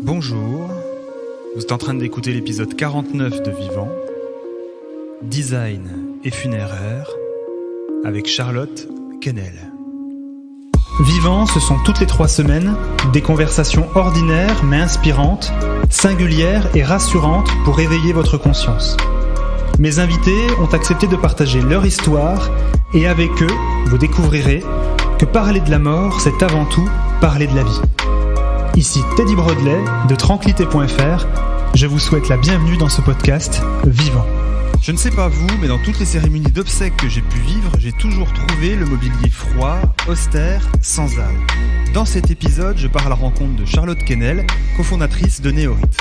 Bonjour, vous êtes en train d'écouter l'épisode 49 de Vivant, Design et funéraire, avec Charlotte Quesnel. Vivant, ce sont toutes les 3 semaines des conversations ordinaires mais inspirantes, singulières et rassurantes pour éveiller votre conscience. Mes invités ont accepté de partager leur histoire et avec eux, vous découvrirez que parler de la mort, c'est avant tout parler de la vie. Ici Teddy Broadley de Tranquillité.fr, je vous souhaite la bienvenue dans ce podcast Vivant. Je ne sais pas vous, mais dans toutes les cérémonies d'obsèques que j'ai pu vivre, j'ai toujours trouvé le mobilier froid, austère, sans âme. Dans cet épisode, je pars à la rencontre de Charlotte Quesnel, cofondatrice de Néorite.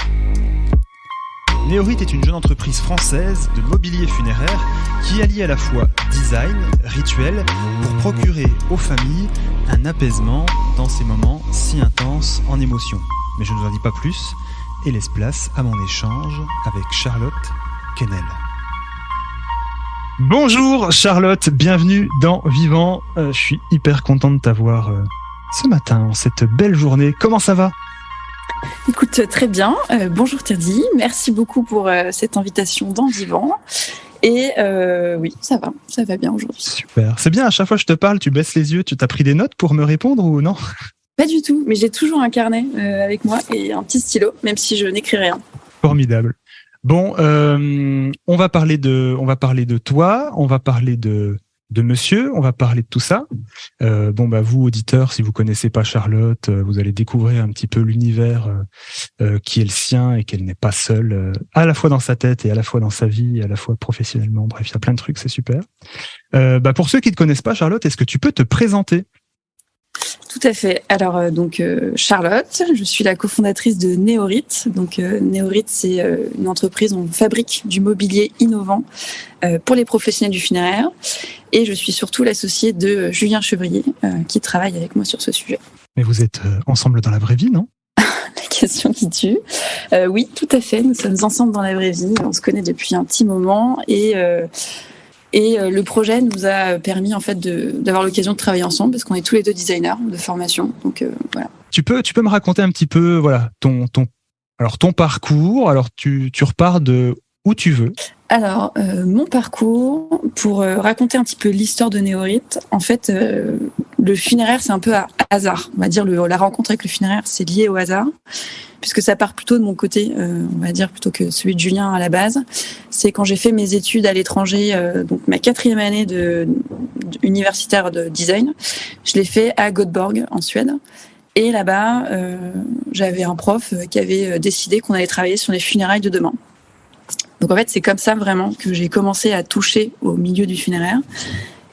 Néorite est une jeune entreprise française de mobilier funéraire qui allie à la fois design, rituel, pour procurer aux familles un apaisement dans ces moments si intenses en émotion. Mais je ne vous en dis pas plus et laisse place à mon échange avec Charlotte Quesnel. Bonjour Charlotte, bienvenue dans Vivant. Je suis hyper content de t'avoir ce matin, en cette belle journée. Comment ça va ? Écoute, très bien. Bonjour Teddy, merci beaucoup pour cette invitation dans Vivant. Et oui, ça va bien aujourd'hui. Super, c'est bien, à chaque fois que je te parle, tu baisses les yeux, tu t'as pris des notes pour me répondre ou non ? Pas du tout, mais j'ai toujours un carnet avec moi et un petit stylo, même si je n'écris rien. Formidable. Bon, on va parler de toi, on va parler de monsieur, on va parler de tout ça. Vous, auditeurs, si vous connaissez pas Charlotte, vous allez découvrir un petit peu l'univers qui est le sien et qu'elle n'est pas seule, à la fois dans sa tête et à la fois dans sa vie, et à la fois professionnellement. Bref, il y a plein de trucs, c'est super. Pour ceux qui te connaissent pas, Charlotte, est-ce que tu peux te présenter ? Tout à fait. Alors, Charlotte, je suis la cofondatrice de Néorite. Donc, Néorite, c'est une entreprise où on fabrique du mobilier innovant pour les professionnels du funéraire. Et je suis surtout l'associée de Julien Chevrier, qui travaille avec moi sur ce sujet. Mais vous êtes ensemble dans la vraie vie, non ? La question qui tue. Oui, tout à fait. Nous sommes ensemble dans la vraie vie. On se connaît depuis un petit moment et le projet nous a permis en fait d'avoir l'occasion de travailler ensemble parce qu'on est tous les deux designers de formation. Donc voilà. Tu peux me raconter un petit peu ton parcours. Alors tu repars de où tu veux. Alors mon parcours, pour raconter un petit peu l'histoire de Néorite, en fait le funéraire c'est un peu à hasard. On va dire la rencontre avec le funéraire c'est lié au hasard. Puisque ça part plutôt de mon côté, on va dire, plutôt que celui de Julien à la base. C'est quand j'ai fait mes études à l'étranger, donc ma 4e année universitaire de design, je l'ai fait à Göteborg, en Suède. Et là-bas, j'avais un prof qui avait décidé qu'on allait travailler sur les funérailles de demain. Donc en fait, c'est comme ça vraiment que j'ai commencé à toucher au milieu du funéraire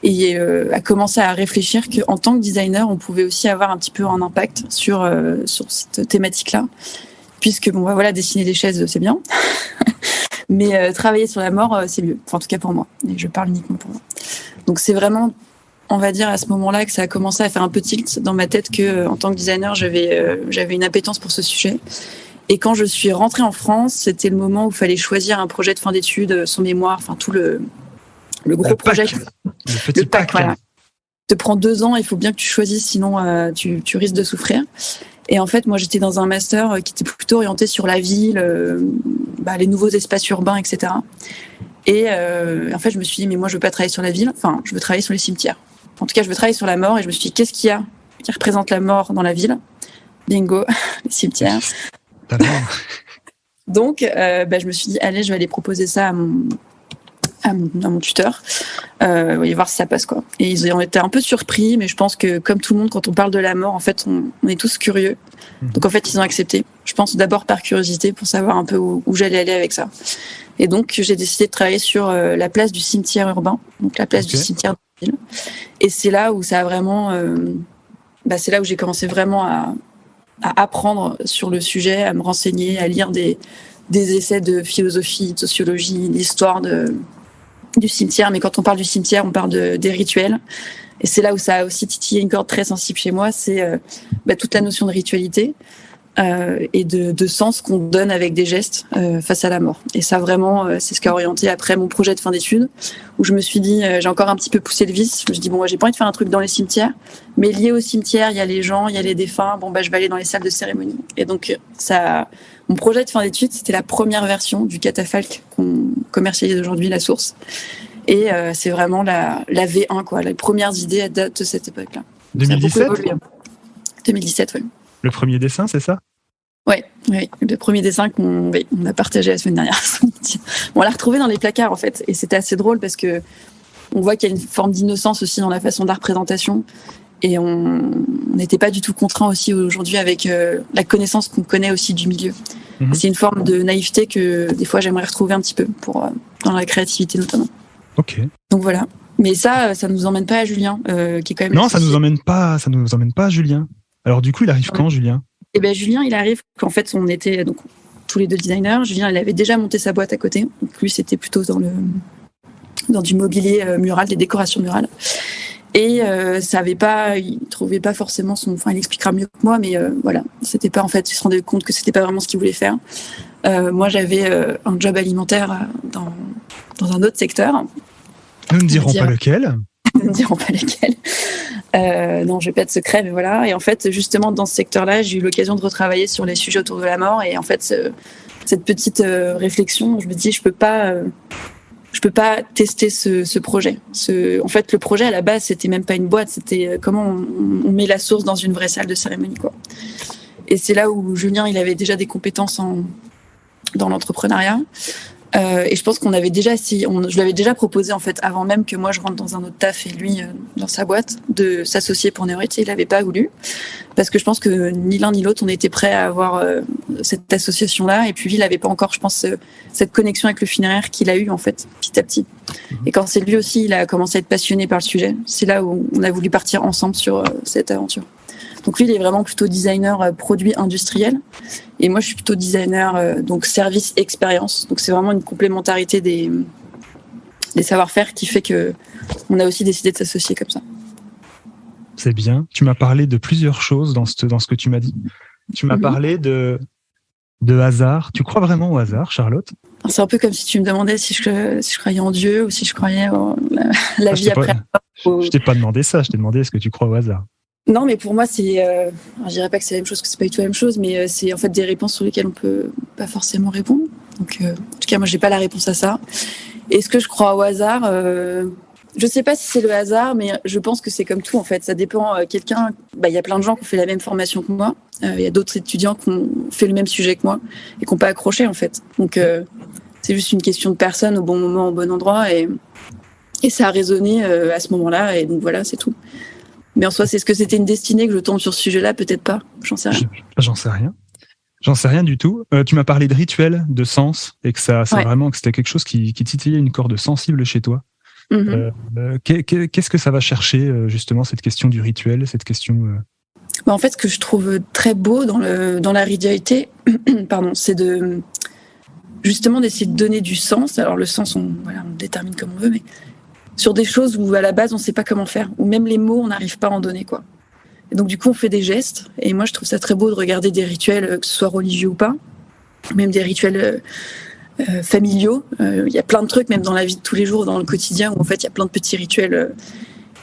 et à commencer à réfléchir qu'en tant que designer, on pouvait aussi avoir un petit peu un impact sur cette thématique-là. Puisque, dessiner des chaises, c'est bien. Mais travailler sur la mort, c'est mieux. Enfin, en tout cas pour moi. Et je parle uniquement pour moi. Donc c'est vraiment, on va dire, à ce moment-là que ça a commencé à faire un peu tilt dans ma tête que, en tant que designer, j'avais une appétence pour ce sujet. Et quand je suis rentrée en France, c'était le moment où il fallait choisir un projet de fin d'études, son mémoire, enfin tout le gros projet. Le petit pack. Voilà. Te prend 2 ans, il faut bien que tu choisisses, sinon tu risques de souffrir. Et en fait, moi, j'étais dans un master qui était plutôt orienté sur la ville, les nouveaux espaces urbains, etc. Et en fait, je me suis dit, mais moi, je veux pas travailler sur la ville, enfin, je veux travailler sur les cimetières. En tout cas, je veux travailler sur la mort, et je me suis dit, qu'est-ce qu'il y a qui représente la mort dans la ville ? Bingo, les cimetières. Donc, je me suis dit, allez, je vais aller proposer ça à mon tuteur, et voir si ça passe, quoi. Et ils ont été un peu surpris, mais je pense que comme tout le monde, quand on parle de la mort, en fait, on est tous curieux. Donc en fait, ils ont accepté. Je pense d'abord par curiosité pour savoir un peu où j'allais aller avec ça. Et donc j'ai décidé de travailler sur la place du cimetière urbain, donc la place du cimetière de la ville. Et c'est là où ça a vraiment, c'est là où j'ai commencé vraiment à apprendre sur le sujet, à me renseigner, à lire des essais de philosophie, de sociologie, d'histoire du cimetière. Mais quand on parle du cimetière, on parle des rituels. Et c'est là où ça a aussi titillé une corde très sensible chez moi, c'est toute la notion de ritualité. et de sens qu'on donne avec des gestes face à la mort. Et ça, vraiment, c'est ce qui a orienté après mon projet de fin d'études, où je me suis dit, j'ai encore un petit peu poussé le vice. Je me suis dit, bon, j'ai pas envie de faire un truc dans les cimetières, mais lié au cimetière, il y a les gens, il y a les défunts. Bon, je vais aller dans les salles de cérémonie. Et donc, mon projet de fin d'études, c'était la première version du catafalque qu'on commercialise aujourd'hui, La Source. Et c'est vraiment la V1, quoi, les premières idées à date de cette époque-là. 2017 2017, oui. Le premier dessin, c'est ça? Oui, le premier dessin qu'on a partagé la semaine dernière. On l'a retrouvé dans les placards, en fait. Et c'était assez drôle parce que on voit qu'il y a une forme d'innocence aussi dans la façon de la représentation. Et on n'était pas du tout contraint aussi aujourd'hui avec la connaissance qu'on connaît aussi du milieu. Mmh. C'est une forme de naïveté que des fois j'aimerais retrouver un petit peu dans la créativité notamment. Ok. Donc voilà. Mais ça nous emmène pas à Julien, qui est quand même. Non, ça nous emmène pas à Julien. Alors du coup, il arrive quand, Julien? Eh ben Julien, il arrive qu'en fait on était donc tous les deux designers. Julien, il avait déjà monté sa boîte à côté. Donc lui, c'était plutôt dans du mobilier mural, des décorations murales. Et il trouvait pas forcément il expliquera mieux que moi, mais voilà, c'était pas, en fait, il se rendait compte que c'était pas vraiment ce qu'il voulait faire. Moi, j'avais un job alimentaire dans un autre secteur. Nous ne dirons pas lequel. Nous ne dirons pas lequel. Non, je vais pas de secret, mais voilà. Et en fait, justement, dans ce secteur-là, j'ai eu l'occasion de retravailler sur les sujets autour de la mort. Et en fait, cette petite réflexion, je me dis, je peux pas tester ce projet. En fait, le projet à la base, c'était même pas une boîte, c'était comment on met La Source dans une vraie salle de cérémonie, quoi. Et c'est là où Julien, il avait déjà des compétences dans l'entrepreneuriat. Et je pense qu'on avait déjà, je lui avais déjà proposé, en fait, avant même que moi je rentre dans un autre taf et lui dans sa boîte, de s'associer pour Néorite. Il n'avait pas voulu, parce que je pense que ni l'un ni l'autre on était prêts à avoir cette association-là. Et puis lui, il n'avait pas encore, je pense, cette connexion avec le funéraire qu'il a eu, en fait, petit à petit. Et quand c'est lui aussi, il a commencé à être passionné par le sujet. C'est là où on a voulu partir ensemble sur cette aventure. Donc lui, il est vraiment plutôt designer produit industriel. Et moi, je suis plutôt designer donc service expérience. Donc c'est vraiment une complémentarité des savoir-faire qui fait que on a aussi décidé de s'associer comme ça. C'est bien. Tu m'as parlé de plusieurs choses dans ce que tu m'as dit. Tu m'as parlé de hasard. Tu crois vraiment au hasard, Charlotte? C'est un peu comme si tu me demandais si je croyais en Dieu ou si je croyais en la vie après. Je t'ai pas demandé ça. Je t'ai demandé est-ce que tu crois au hasard. Non, mais pour moi, je dirais pas que c'est la même chose, que c'est pas du tout la même chose, mais c'est en fait des réponses sur lesquelles on peut pas forcément répondre. Donc, en tout cas, moi, j'ai pas la réponse à ça. Est-ce que je crois au hasard? Je sais pas si c'est le hasard, mais je pense que c'est comme tout, en fait. Ça dépend. Il y a plein de gens qui ont fait la même formation que moi. Il y a d'autres étudiants qui ont fait le même sujet que moi et qui n'ont pas accroché, en fait. Donc, c'est juste une question de personne au bon moment, au bon endroit, et ça a résonné à ce moment-là. Et donc voilà, c'est tout. Mais en soi, est-ce que c'était une destinée que je tombe sur ce sujet-là? Peut-être pas. J'en sais rien. J'en sais rien. J'en sais rien du tout. Tu m'as parlé de rituel, de sens, et que vraiment que c'était quelque chose qui titillait une corde sensible chez toi. Qu'est-ce que ça va chercher justement cette question du rituel, cette question En fait, ce que je trouve très beau dans la ritualité, c'est justement d'essayer de donner du sens. Alors le sens, on détermine comme on veut, mais sur des choses où à la base on ne sait pas comment faire, ou même les mots on n'arrive pas à en donner, quoi. Et donc du coup on fait des gestes, et moi je trouve ça très beau de regarder des rituels, que ce soit religieux ou pas, même des rituels familiaux. Il y a plein de trucs même dans la vie de tous les jours, dans le quotidien, où en fait il y a plein de petits rituels,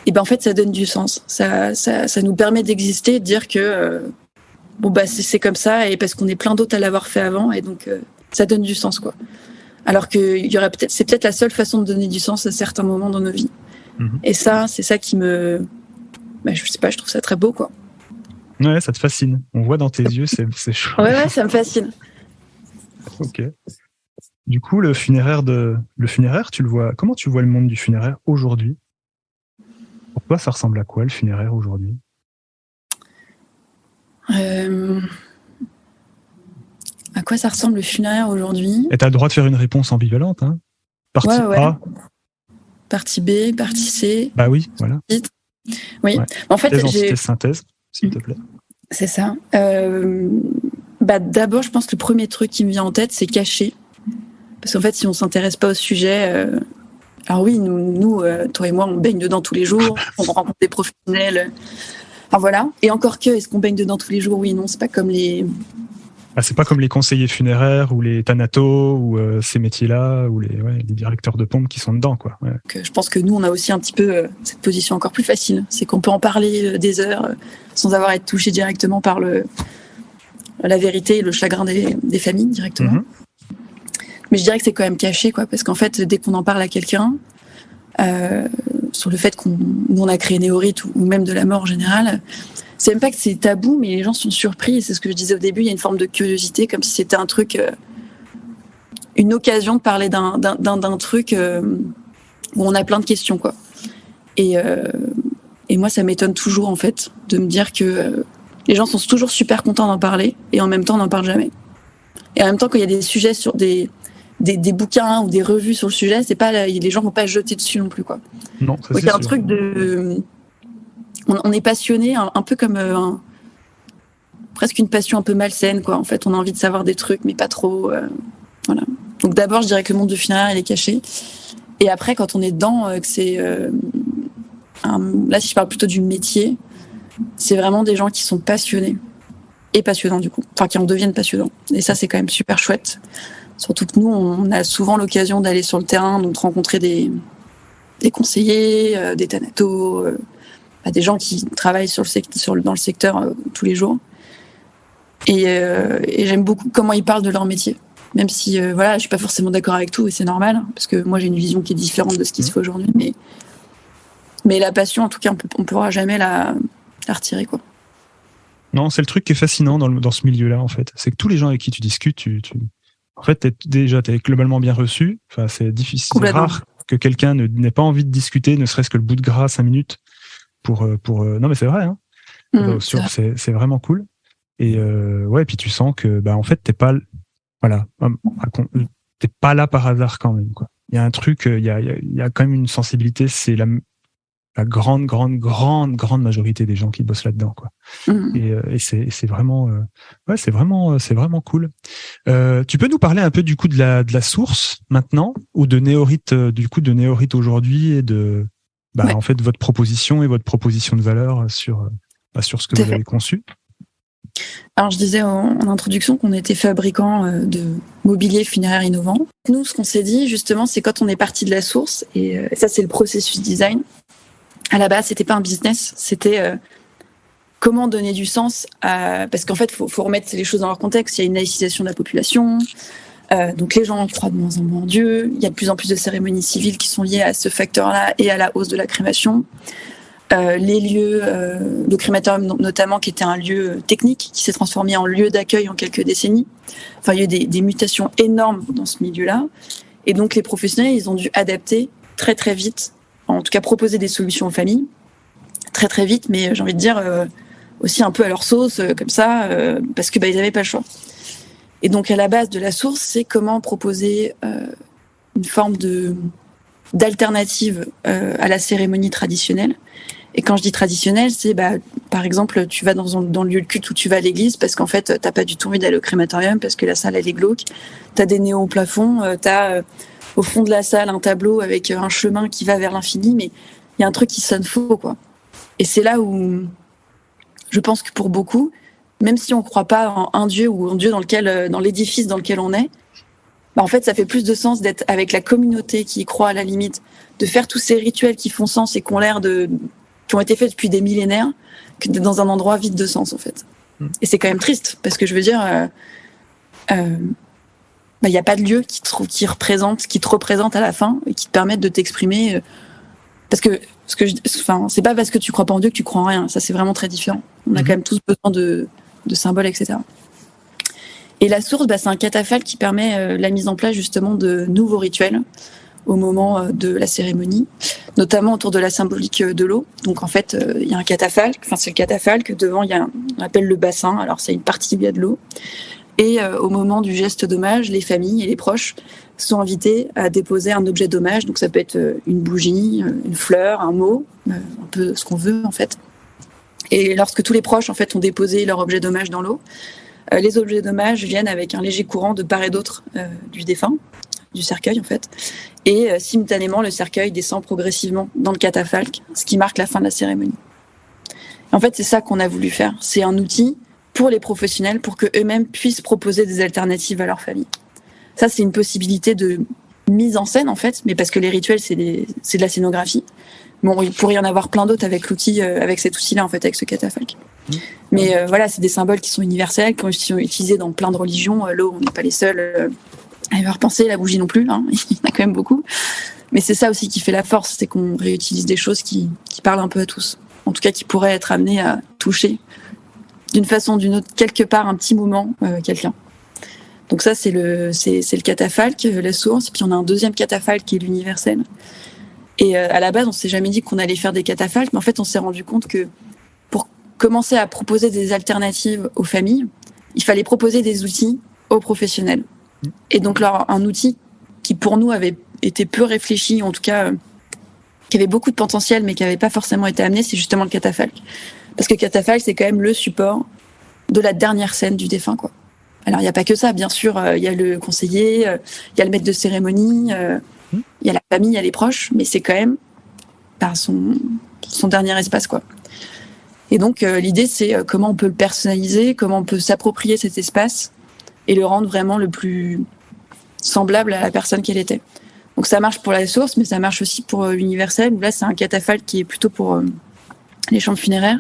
et ben en fait ça donne du sens, ça nous permet d'exister, de dire que c'est comme ça, et parce qu'on est plein d'autres à l'avoir fait avant, et donc ça donne du sens, quoi. Alors que c'est peut-être la seule façon de donner du sens à certains moments dans nos vies. Et ça, c'est ça qui me... je sais pas, je trouve ça très beau, quoi. Ouais, ça te fascine. On voit dans tes yeux, c'est chouette. Ouais, ça me fascine. Ok. Du coup, le funéraire, tu le vois... Comment tu vois le monde du funéraire aujourd'hui? Pour toi, ça ressemble à quoi, le funéraire aujourd'hui? À quoi ça ressemble le funéraire aujourd'hui? Et t'as le droit de faire une réponse ambivalente, hein? Partie A. Partie B, partie C. Bah oui, voilà. Oui. Ouais. En fait, synthèse, s'il te plaît. C'est ça. D'abord, je pense que le premier truc qui me vient en tête, c'est cacher. Parce qu'en fait, si on s'intéresse pas au sujet, alors oui, nous, toi et moi, on baigne dedans tous les jours, on rencontre des professionnels. Enfin voilà. Et encore que, est-ce qu'on baigne dedans tous les jours? Oui, non, c'est pas comme les Ah, c'est pas comme les conseillers funéraires ou les thanatos ou ces métiers-là ou les directeurs de pompe qui sont dedans, quoi. Ouais. Donc, je pense que nous, on a aussi un petit peu cette position encore plus facile. C'est qu'on peut en parler des heures sans avoir à être touché directement par la vérité et le chagrin des familles directement. Mm-hmm. Mais je dirais que c'est quand même caché, quoi, parce qu'en fait, dès qu'on en parle à quelqu'un, sur le fait qu'on a créé Néorite ou même de la mort en général, c'est même pas que c'est tabou, mais les gens sont surpris. Et c'est ce que je disais au début, il y a une forme de curiosité, comme si c'était un truc, une occasion de parler d'un truc où on a plein de questions, quoi. Et moi, ça m'étonne toujours, en fait, de me dire que les gens sont toujours super contents d'en parler, et en même temps, on n'en parle jamais. Et en même temps, quand il y a des sujets sur des bouquins ou des revues sur le sujet, c'est pas, les gens vont pas jeter dessus non plus, quoi. Non, ça, donc il y a un truc de, on est passionné, un peu comme presque une passion un peu malsaine, quoi. En fait, on a envie de savoir des trucs, mais pas trop. Voilà. Donc d'abord, je dirais que le monde du funéraire, il est caché. Et après, quand on est dedans, que c'est là, si je parle plutôt du métier, c'est vraiment des gens qui sont passionnés et passionnants du coup, enfin qui en deviennent passionnants. Et ça, c'est quand même super chouette. Surtout que nous, on a souvent l'occasion d'aller sur le terrain, donc de rencontrer des conseillers, des thanatos, des gens qui travaillent dans le secteur tous les jours. Et j'aime beaucoup comment ils parlent de leur métier. Même si, je suis pas forcément d'accord avec tout, et c'est normal, parce que moi, j'ai une vision qui est différente de ce qui se fait aujourd'hui. Mais la passion, en tout cas, on pourra jamais la retirer, quoi. Non, c'est le truc qui est fascinant dans ce milieu-là, en fait. C'est que tous les gens avec qui tu discutes, en fait, t'es globalement bien reçu. Enfin, c'est difficile, c'est rare que quelqu'un n'ait pas envie de discuter, ne serait-ce que le bout de gras 5 minutes pour non, mais c'est vrai, hein. C'est vraiment cool. Et puis tu sens que, en fait, t'es pas là par hasard quand même, quoi. Il y a un truc, il y a quand même une sensibilité. C'est la grande majorité des gens qui bossent là-dedans, quoi. Et c'est vraiment, c'est vraiment cool. Tu peux nous parler un peu du coup de la source maintenant, ou de Néorite, de Néorite aujourd'hui, et de en fait votre proposition et votre proposition de valeur sur ce que vous avez conçu. Alors, je disais en introduction qu'on était fabricant de mobilier funéraire innovant. Nous, ce qu'on s'est dit, justement, c'est quand on est parti de la source, et ça, c'est le processus design. À la base, c'était pas un business, c'était comment donner du sens parce qu'en fait, faut remettre les choses dans leur contexte. Il y a une laïcisation de la population, donc les gens croient de moins en moins en Dieu. Il y a de plus en plus de cérémonies civiles qui sont liées à ce facteur-là et à la hausse de la crémation. Les lieux, le crématorium notamment, qui était un lieu technique, qui s'est transformé en lieu d'accueil en quelques décennies. Enfin, il y a eu des mutations énormes dans ce milieu-là. Et donc, les professionnels, ils ont dû adapter très, très vite, en tout cas proposer des solutions aux familles, très, très vite, mais j'ai envie de dire aussi un peu à leur sauce, comme ça, parce que ils n'avaient pas le choix. Et donc, à la base de la source, c'est comment proposer une forme d'alternative à la cérémonie traditionnelle. Et quand je dis traditionnelle, c'est par exemple, tu vas dans le lieu de culte, ou tu vas à l'église parce qu'en fait, t'as pas du tout envie d'aller au crématorium parce que la salle elle est glauque. T'as des néons au plafond, t'as au fond de la salle un tableau avec un chemin qui va vers l'infini, mais il y a un truc qui sonne faux, quoi. Et c'est là où je pense que pour beaucoup, même si on croit pas en un Dieu ou en Dieu dans l'édifice dans lequel on est, en fait, ça fait plus de sens d'être avec la communauté qui y croit à la limite, de faire tous ces rituels qui font sens et qui ont été faits depuis des millénaires, que d'être dans un endroit vide de sens, en fait. Et c'est quand même triste, parce que je veux dire, y a pas de lieu qui te représente à la fin et qui te permette de t'exprimer. Parce que c'est pas parce que tu crois pas en Dieu que tu crois en rien. Ça, c'est vraiment très différent. On a quand même tous besoin de symboles, etc. Et la source, c'est un catafalque qui permet la mise en place justement de nouveaux rituels au moment de la cérémonie, notamment autour de la symbolique de l'eau. Donc en fait, il y a un catafalque, c'est le catafalque, devant il y a on appelle le bassin, alors c'est une partie où il y a de l'eau. Et au moment du geste d'hommage, les familles et les proches sont invités à déposer un objet d'hommage. Donc ça peut être une bougie, une fleur, un mot, un peu ce qu'on veut en fait. Et lorsque tous les proches en fait ont déposé leur objet d'hommage dans l'eau, les objets d'hommage viennent avec un léger courant de part et d'autre du défunt, du cercueil en fait. Et simultanément, le cercueil descend progressivement dans le catafalque, ce qui marque la fin de la cérémonie. En fait, c'est ça qu'on a voulu faire. C'est un outil pour les professionnels, pour que eux-mêmes puissent proposer des alternatives à leur famille. Ça, c'est une possibilité de mise en scène, en fait, mais parce que les rituels, c'est de la scénographie. Bon, il pourrait y en avoir plein d'autres avec cet outil-là, en fait, avec ce catafalque. Mais voilà, c'est des symboles qui sont universels, qui sont utilisés dans plein de religions. L'eau, on n'est pas les seuls à y avoir pensé, la bougie non plus, hein. Il y en a quand même beaucoup. Mais c'est ça aussi qui fait la force, c'est qu'on réutilise des choses qui parlent un peu à tous. En tout cas, qui pourraient être amenées à toucher, d'une façon ou d'une autre, quelque part, un petit moment, quelqu'un. Donc ça, c'est le catafalque, la source. Puis on a un deuxième catafalque qui est l'universel. Et à la base, on s'est jamais dit qu'on allait faire des catafalques, mais en fait, on s'est rendu compte que pour commencer à proposer des alternatives aux familles, il fallait proposer des outils aux professionnels. Et donc, un outil qui, pour nous, avait été peu réfléchi, en tout cas, qui avait beaucoup de potentiel, mais qui n'avait pas forcément été amené, c'est justement le catafalque. Parce que le catafalque, c'est quand même le support de la dernière scène du défunt, quoi. Alors, il n'y a pas que ça, bien sûr, il y a le conseiller, il y a le maître de cérémonie, il y a la famille, il y a les proches, mais c'est quand même son dernier espace, quoi. Et donc, l'idée, c'est comment on peut le personnaliser, comment on peut s'approprier cet espace et le rendre vraiment le plus semblable à la personne qu'elle était. Donc, ça marche pour la source, mais ça marche aussi pour l'universel, où là, c'est un catafalque qui est plutôt pour les chambres funéraires.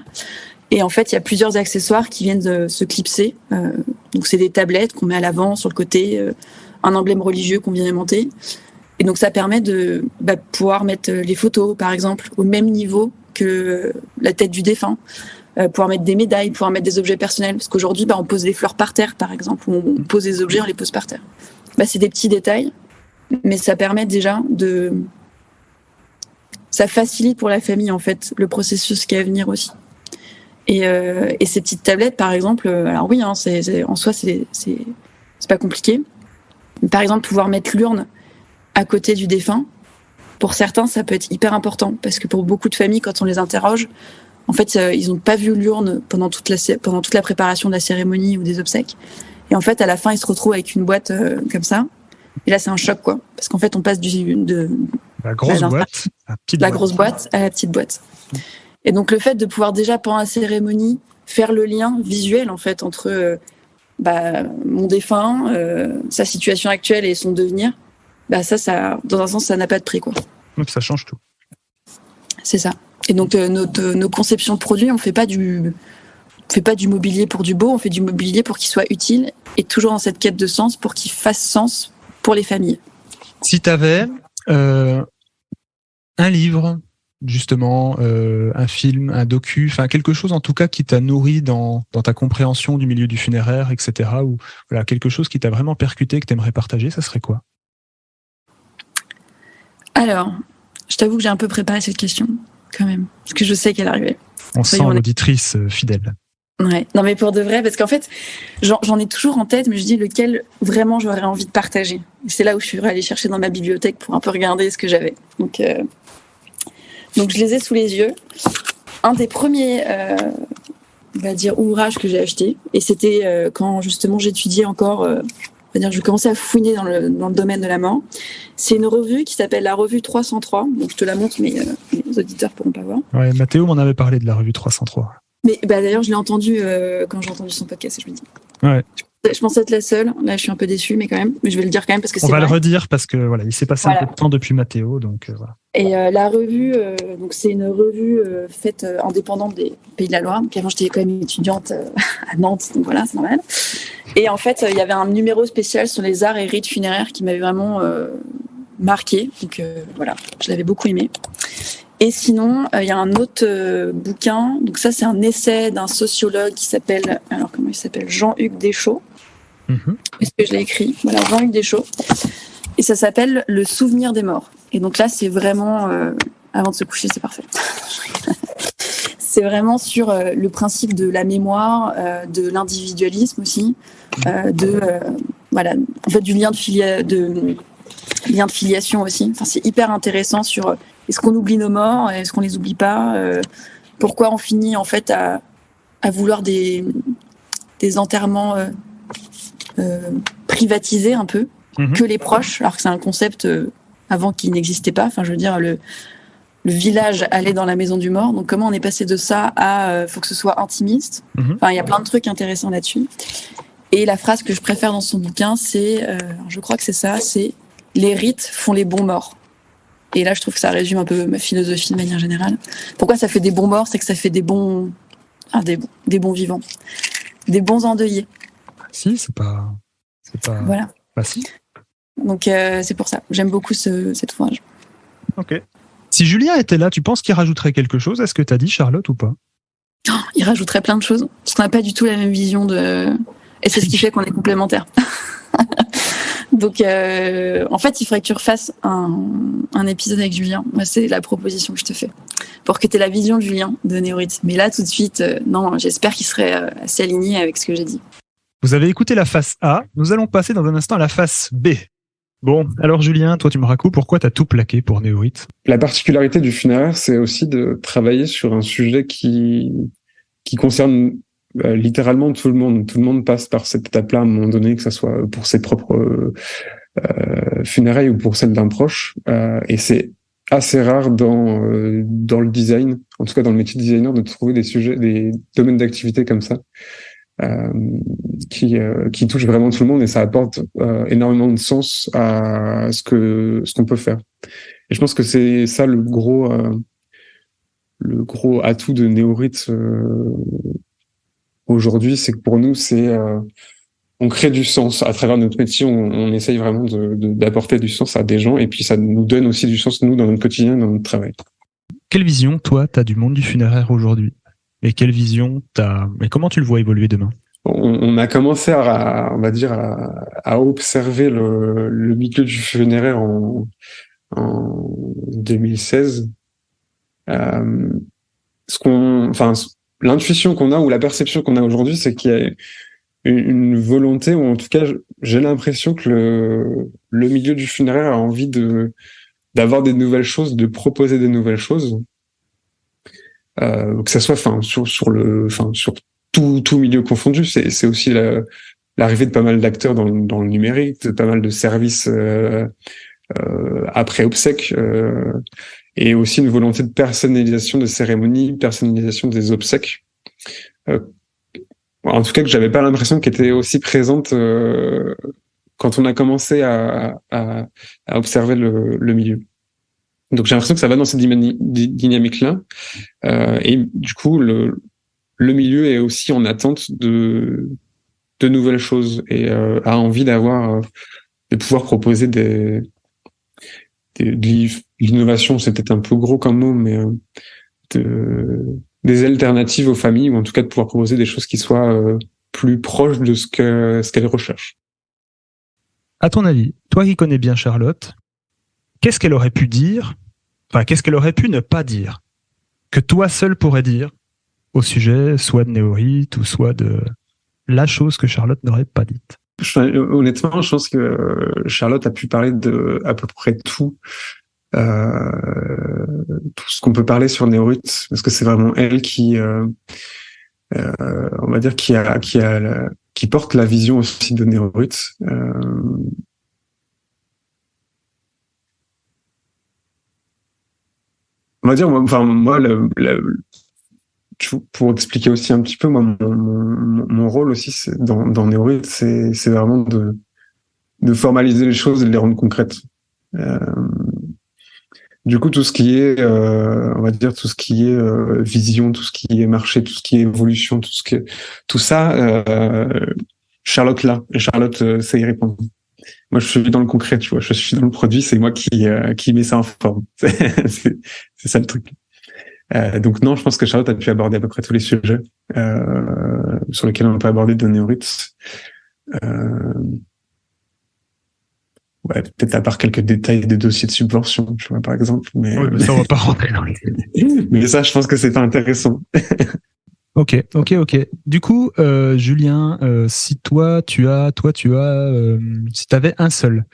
Et en fait, il y a plusieurs accessoires qui viennent de se clipser. Donc, c'est des tablettes qu'on met à l'avant, sur le côté, un emblème religieux qu'on vient aimanter. Et donc, ça permet de pouvoir mettre les photos, par exemple, au même niveau que la tête du défunt. Pouvoir mettre des médailles, pouvoir mettre des objets personnels. Parce qu'aujourd'hui, on pose des fleurs par terre, par exemple, ou on pose des objets, on les pose par terre. C'est des petits détails, mais ça permet déjà ça facilite pour la famille, en fait, le processus qui est à venir aussi. Et ces petites tablettes, par exemple, alors oui, hein, en soi, c'est pas compliqué. Par exemple, pouvoir mettre l'urne à côté du défunt, pour certains, ça peut être hyper important, parce que pour beaucoup de familles, quand on les interroge, en fait, ils n'ont pas vu l'urne pendant toute la préparation de la cérémonie ou des obsèques. Et en fait, à la fin, ils se retrouvent avec une boîte comme ça. Et là, c'est un choc, quoi. Parce qu'en fait, on passe de la grosse boîte à la grosse boîte à la petite boîte. Et donc, le fait de pouvoir déjà, pendant la cérémonie, faire le lien visuel, en fait, entre mon défunt, sa situation actuelle et son devenir, ça, dans un sens, ça n'a pas de prix, quoi. Donc, ça change tout. C'est ça. Et donc, nos conceptions de produits, on fait pas du mobilier pour du beau, on fait du mobilier pour qu'il soit utile et toujours dans cette quête de sens pour qu'il fasse sens pour les familles. Si tu avais un livre, justement, un film, un docu, enfin quelque chose en tout cas qui t'a nourri dans ta compréhension du milieu du funéraire, etc., ou voilà, quelque chose qui t'a vraiment percuté, que tu aimerais partager, ça serait quoi ? Alors, je t'avoue que j'ai un peu préparé cette question, quand même, parce que je sais qu'elle arrivait. On sent l'auditrice fidèle. Ouais, non mais pour de vrai, parce qu'en fait, j'en ai toujours en tête, mais je dis lequel vraiment j'aurais envie de partager. Et c'est là où je suis allée chercher dans ma bibliothèque pour un peu regarder ce que j'avais. Donc je les ai sous les yeux. Un des premiers, on va dire, ouvrages que j'ai acheté, et c'était quand justement j'étudiais encore, je commençais à fouiner dans le domaine de la mort. C'est une revue qui s'appelle la revue 303. Donc je te la montre, mais les auditeurs pourront pas voir. Ouais, Mathéo m'en avait parlé de la revue 303. Mais d'ailleurs, je l'ai entendu quand j'ai entendu son podcast, et je me dis. Ouais. Je pensais être la seule. Là, je suis un peu déçue, mais quand même. Mais je vais le dire quand même parce que c'est. On va vrai. Le redire parce que voilà, il s'est passé un peu de temps depuis Mathéo, donc voilà. Et la revue, donc c'est une revue faite indépendante des Pays de la Loire. Donc avant, j'étais quand même étudiante à Nantes, donc voilà, c'est normal. Et en fait, il y avait un numéro spécial sur les arts et rites funéraires qui m'avait vraiment marqué. Donc voilà, je l'avais beaucoup aimé. Et sinon, il y a un autre bouquin. Donc ça, c'est un essai d'un sociologue qui s'appelle, alors comment il s'appelle, Jean-Hugues Deschaux. Est-ce que je l'ai écrit ? Voilà, Jean-Hugues Deschaux. Et ça s'appelle Le souvenir des morts. Et donc là, c'est vraiment, avant de se coucher, c'est parfait. C'est vraiment sur le principe de la mémoire, de l'individualisme aussi, en fait, du lien de filiation aussi. Enfin, c'est hyper intéressant sur est-ce qu'on oublie nos morts, est-ce qu'on les oublie pas, pourquoi on finit en fait à vouloir des enterrements privatisés un peu, que les proches, alors que c'est un concept avant qui n'existait pas. Enfin, je veux dire, village aller dans la maison du mort. Donc comment on est passé de ça à faut que ce soit intimiste. Enfin, il y a plein de trucs intéressants là-dessus. Et la phrase que je préfère dans son bouquin, c'est, je crois que c'est ça, c'est « Les rites font les bons morts ». Et là, je trouve que ça résume un peu ma philosophie de manière générale. Pourquoi ça fait des bons morts? C'est que ça fait des bons vivants, des bons endeuillés. Si, c'est pas. Voilà. Bah si. Donc c'est pour ça. J'aime beaucoup cet ouvrage. Ok. Si Julien était là, tu penses qu'il rajouterait quelque chose à ce que t'as dit, Charlotte, ou pas? Il rajouterait plein de choses. Parce qu'on n'a pas du tout la même vision et c'est ce qui fait qu'on est complémentaires. Donc, en fait, il faudrait que tu refasses un épisode avec Julien. Moi, c'est la proposition que je te fais. Pour que tu aies la vision de Julien de Néorite. Mais là, tout de suite, non, j'espère qu'il serait assez aligné avec ce que j'ai dit. Vous avez écouté la face A. Nous allons passer dans un instant à la face B. Bon, alors Julien, toi, tu me racontes pourquoi tu as tout plaqué pour Néorite? La particularité du funéraire, c'est aussi de travailler sur un sujet qui concerne littéralement tout le monde. Tout le monde passe par cette étape-là à un moment donné, que ce soit pour ses propres funérailles ou pour celles d'un proche. Et c'est assez rare dans le design, en tout cas dans le métier de designer, de trouver des domaines d'activité comme ça. Qui touche vraiment tout le monde, et ça apporte énormément de sens à ce qu'on peut faire. Et je pense que c'est ça le gros atout de Néorite aujourd'hui, c'est que pour nous on crée du sens à travers notre métier, on essaye vraiment d'apporter du sens à des gens, et puis ça nous donne aussi du sens, nous, dans notre quotidien, dans notre travail. Quelle vision, toi, t'as du monde du funéraire aujourd'hui? Et quelle vision et comment tu le vois évoluer demain? On a commencé à observer le milieu du funéraire en 2016. L'intuition qu'on a, ou la perception qu'on a aujourd'hui, c'est qu'il y a une volonté, ou en tout cas, j'ai l'impression que le milieu du funéraire a envie d'avoir des nouvelles choses, de proposer des nouvelles choses. Que ça soit, sur tout milieu confondu, c'est aussi l'arrivée de pas mal d'acteurs dans le numérique, de pas mal de services après obsèques, et aussi une volonté de personnalisation des cérémonies, personnalisation des obsèques. En tout cas, que j'avais pas l'impression qu'elle était aussi présente quand on a commencé à observer le milieu. Donc j'ai l'impression que ça va dans cette dynamique-là, et du coup le milieu est aussi en attente de nouvelles choses, et a envie de pouvoir proposer de l'innovation, c'est peut-être un peu gros comme mot, mais des alternatives aux familles, ou en tout cas de pouvoir proposer des choses qui soient plus proches de ce qu'elles recherchent. À ton avis, toi qui connais bien Charlotte, qu'est-ce qu'elle aurait pu dire, qu'est-ce qu'elle aurait pu ne pas dire, que toi seul pourrais dire au sujet soit de Néorite ou soit de la chose que Charlotte n'aurait pas dite? Honnêtement, je pense que Charlotte a pu parler de à peu près tout ce qu'on peut parler sur Néorite, parce que c'est vraiment elle qui, on va dire, qui porte la vision aussi de Néorite. On va dire, moi, pour expliquer aussi un petit peu, moi, mon rôle aussi, dans Néorite, c'est vraiment de formaliser les choses et de les rendre concrètes. Du coup, tout ce qui est, on va dire, tout ce qui est vision, tout ce qui est marché, tout ce qui est évolution, tout ça, Charlotte là, et Charlotte sait y répondre. Moi, je suis dans le concret, tu vois, je suis dans le produit, c'est moi qui met ça en forme. C'est ça le truc. Donc non, je pense que Charlotte a pu aborder à peu près tous les sujets sur lesquels on peut aborder de Néorite. Ouais, peut-être à part quelques détails des dossiers de subvention, tu vois, par exemple. Mais ça, on va pas rentrer dans les détails. Mais ça, je pense que c'est pas intéressant. Ok. Du coup, Julien, si tu avais un seul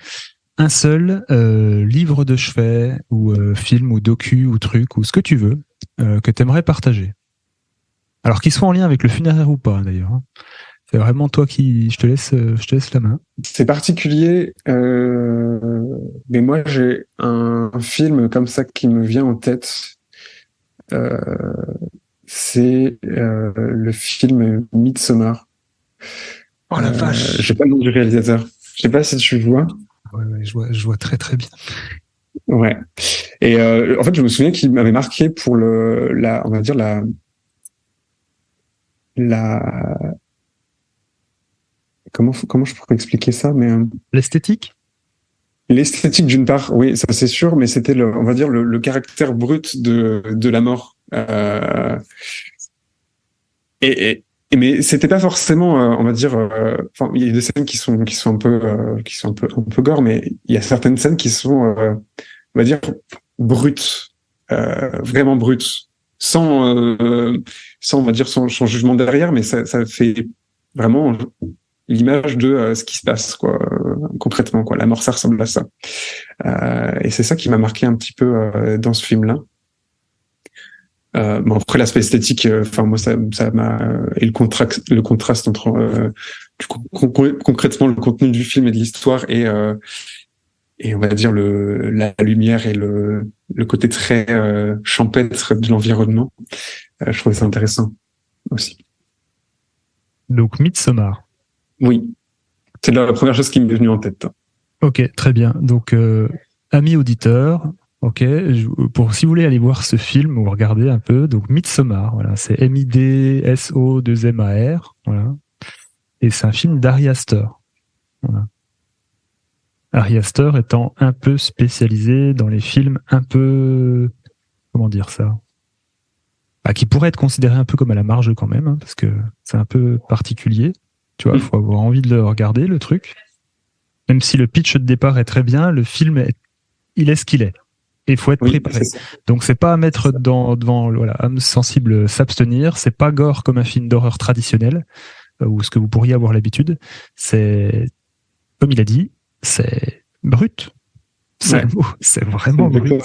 livre de chevet ou film ou docu ou truc ou ce que tu veux que tu aimerais partager. Alors qu'il soit en lien avec le funéraire ou pas d'ailleurs. Hein. C'est vraiment toi je te laisse la main. C'est particulier. mais moi, j'ai un film comme ça qui me vient en tête. C'est le film Midsommar. Oh la vache. J'ai pas le nom du réalisateur. Je sais pas si tu vois. Ouais, je vois très très bien. Ouais. Et en fait, je me souviens qu'il m'avait marqué pour on va dire comment je pourrais expliquer ça, mais L'esthétique. l'esthétique d'une part, oui, ça c'est sûr, mais c'était on va dire le caractère brut de la mort. Mais c'était pas forcément, on va dire, enfin, il y a des scènes qui sont un peu gore, mais il y a certaines scènes qui sont, on va dire, brutes, vraiment brutes, sans, on va dire, sans jugement derrière, mais ça fait vraiment l'image de ce qui se passe, quoi, concrètement, quoi. La mort, ça ressemble à ça. Et c'est ça qui m'a marqué un petit peu dans ce film-là. Bon, après l'aspect esthétique, enfin moi ça m'a et le contraste entre concrètement le contenu du film et de l'histoire et on va dire la lumière et le côté très champêtre de l'environnement. Je trouvais ça intéressant aussi. Donc Midsommar. Oui, c'est la première chose qui m'est venue en tête. Ok, très bien. Donc amis auditeurs. Ok, si vous voulez aller voir ce film ou regarder un peu, donc Midsommar, voilà, c'est Midsommar, voilà, et c'est un film d'Ari Aster. Voilà. Ari Aster étant un peu spécialisé dans les films un peu, comment dire ça, qui pourrait être considéré un peu comme à la marge quand même, hein, parce que c'est un peu particulier, tu vois, faut avoir envie de le regarder le truc. Même si le pitch de départ est très bien, le film il est ce qu'il est. Et il faut être préparé. Donc c'est pas à mettre devant voilà, âme sensible s'abstenir, c'est pas gore comme un film d'horreur traditionnel, ou ce que vous pourriez avoir l'habitude. C'est, comme il a dit, c'est brut. C'est le mot, c'est vraiment brut.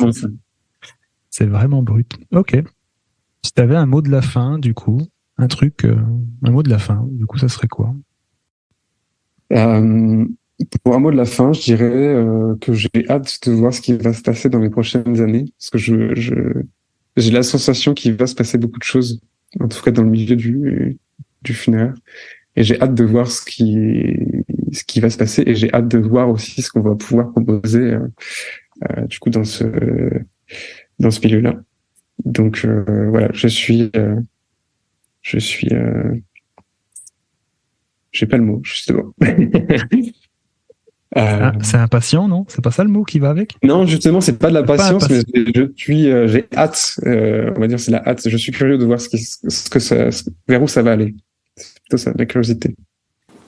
C'est vraiment brut. Ok. Si t'avais un mot de la fin, du coup, un mot de la fin, du coup, ça serait quoi? Pour un mot de la fin, je dirais que j'ai hâte de voir ce qui va se passer dans les prochaines années, parce que j'ai la sensation qu'il va se passer beaucoup de choses, en tout cas dans le milieu du funéraire, et j'ai hâte de voir ce qui va se passer, et j'ai hâte de voir aussi ce qu'on va pouvoir proposer du coup dans ce milieu-là. Donc voilà, j'ai pas le mot justement. C'est impatient, non? C'est pas ça le mot qui va avec? Non, justement, c'est pas de la patience, mais j'ai hâte. On va dire, c'est la hâte. Je suis curieux de voir vers où ça va aller. C'est plutôt ça, la curiosité.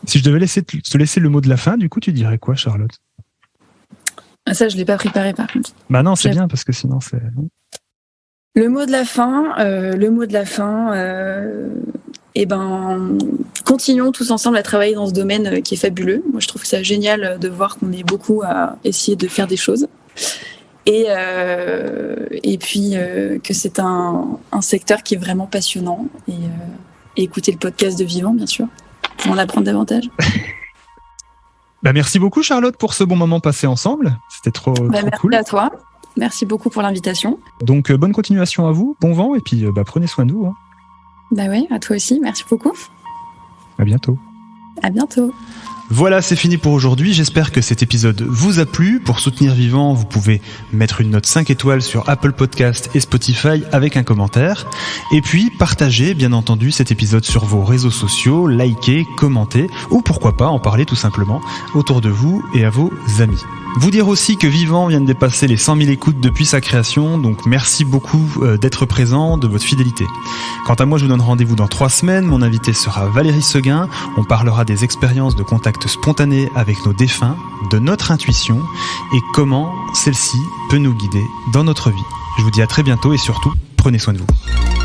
Si je devais te laisser le mot de la fin, du coup, tu dirais quoi, Charlotte? Ça, je l'ai pas préparé par contre. Bah non, c'est bien parce que sinon c'est. Le mot de la fin. Continuons tous ensemble à travailler dans ce domaine qui est fabuleux. Moi, je trouve que c'est génial de voir qu'on est beaucoup à essayer de faire des choses. Et puis que c'est un secteur qui est vraiment passionnant. Et écouter le podcast de Vivant, bien sûr, pour en apprendre davantage. Merci beaucoup, Charlotte, pour ce bon moment passé ensemble. C'était trop cool. Merci à toi. Merci beaucoup pour l'invitation. Donc, bonne continuation à vous, bon vent, et puis prenez soin de vous. Hein. Bah oui, à toi aussi. Merci beaucoup. À bientôt. À bientôt. Voilà, c'est fini pour aujourd'hui. J'espère que cet épisode vous a plu. Pour soutenir Vivant, vous pouvez mettre une note 5 étoiles sur Apple Podcast et Spotify avec un commentaire. Et puis, partagez, bien entendu, cet épisode sur vos réseaux sociaux, likez, commentez, ou pourquoi pas en parler tout simplement autour de vous et à vos amis. Vous dire aussi que Vivant vient de dépasser les 100 000 écoutes depuis sa création, donc merci beaucoup d'être présent, de votre fidélité. Quant à moi, je vous donne rendez-vous dans 3 semaines. Mon invité sera Valérie Seguin. On parlera des expériences de contact spontané avec nos défunts, de notre intuition et comment celle-ci peut nous guider dans notre vie. Je vous dis à très bientôt et surtout, prenez soin de vous.